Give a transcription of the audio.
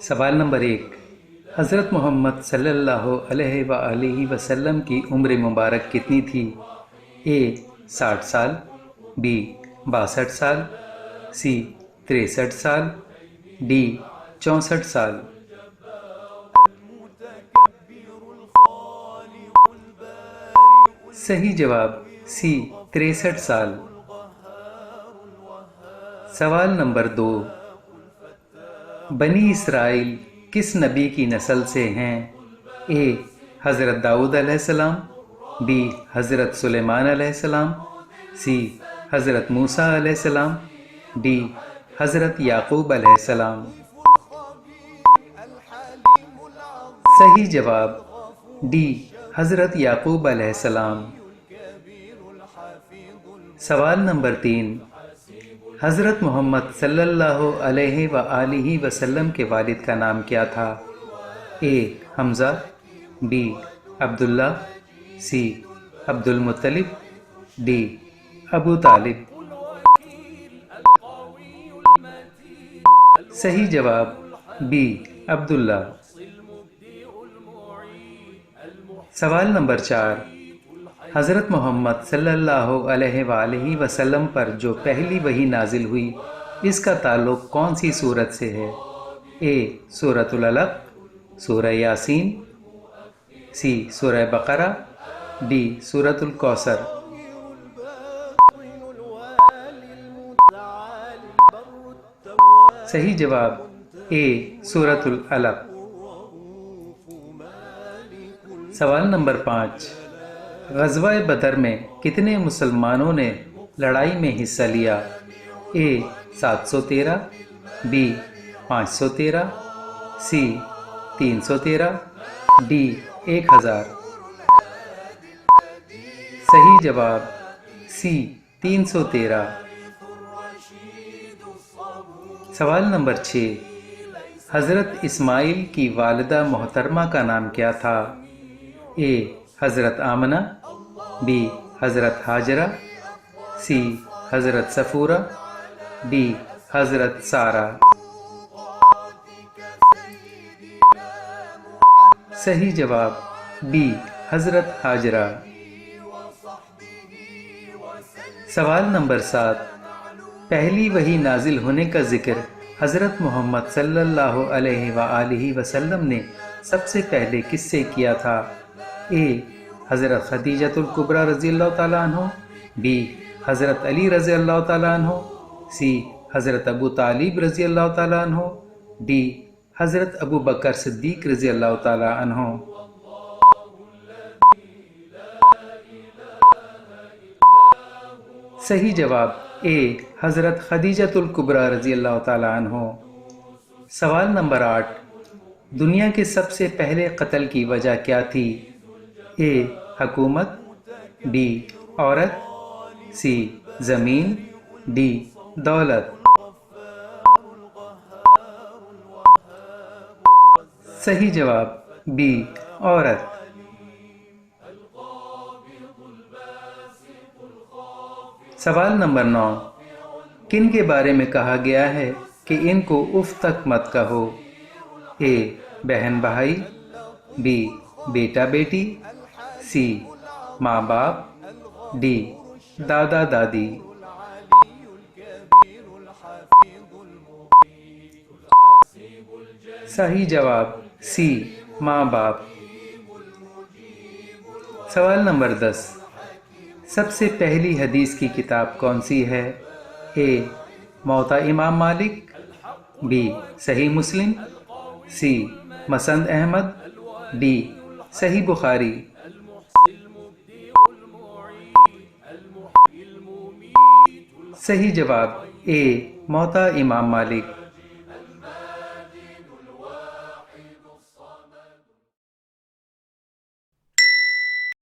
سوال نمبر 1، حضرت محمد صلی اللہ علیہ وآلہ وسلم کی عمر مبارک کتنی تھی؟ اے 60 سال، بی 62 سال، سی 63 سال، ڈی 64 سال۔ صحیح جواب سی 63 سال۔ سوال نمبر 2، بنی اسرائیل کس نبی کی نسل سے ہیں؟ اے حضرت داؤد علیہ السلام، بی حضرت سلیمان علیہ السلام، سی حضرت موسیٰ علیہ السلام، ڈی حضرت یعقوب علیہ السلام۔ صحیح جواب ڈی حضرت یعقوب علیہ السلام۔ سوال نمبر 3، حضرت محمد صلی اللہ علیہ وآلہ وسلم کے والد کا نام کیا تھا؟ اے حمزہ، be Abdullah, C Abdul Muttalib, D ابو طالب۔ صحیح جواب بی عبداللہ۔ سوال نمبر 4، حضرت محمد صلی اللہ علیہ وآلہ وسلم پر جو پہلی وحی نازل ہوئی اس کا تعلق کون سی سورت سے ہے؟ اے سورۃ العلق، سورہ یاسین، سی سورہ بقرہ، ڈی سورۃ الکوثر۔ صحیح جواب اے سورۃ العلق۔ سوال نمبر 5، غزوہ بدر میں کتنے مسلمانوں نے لڑائی میں حصہ لیا؟ اے 713، بی 513، سی 313، ڈی 1000۔ صحیح جواب سی 313۔ سوال نمبر 6، حضرت اسماعیل کی والدہ محترمہ کا نام کیا تھا؟ اے حضرت آمنہ، بی حضرت ہاجرہ، سی حضرت صفورہ، ڈی حضرت سارہ۔ صحیح جواب بی حضرت ہاجرہ۔ سوال نمبر 7، پہلی وحی نازل ہونے کا ذکر حضرت محمد صلی اللہ علیہ وآلہ وسلم نے سب سے پہلے کس سے کیا تھا؟ اے حضرت خدیجۃ الکبریٰ رضی اللہ تعالیٰ عنہ، بی حضرت علی رضی اللہ تعالیٰ عنہ، سی حضرت ابو طالب رضی اللہ تعالیٰ عنہ، ڈی حضرت ابو بکر صدیق رضی اللہ تعالیٰ عنہ۔ صحیح جواب اے حضرت خدیجۃ الکبریٰ رضی اللہ تعالیٰ عنہ۔ سوال نمبر 8، دنیا کے سب سے پہلے قتل کی وجہ کیا تھی؟ اے حکومت، بی عورت، سی زمین، ڈی دولت۔ صحیح جواب بی عورت۔ سوال نمبر 9، کن کے بارے میں کہا گیا ہے کہ ان کو اف تک مت کہو؟ اے بہن بھائی، بی بیٹا بیٹی، سی ماں باپ، ڈی دادا دادی۔ صحیح جواب سی ماں باپ۔ سوال نمبر 10، سب سے پہلی حدیث کی کتاب کون سی ہے؟ اے موطا امام مالک، بی صحیح مسلم، سی مسند احمد، ڈی صحیح بخاری۔ صحیح جواب اے موطا امام مالک۔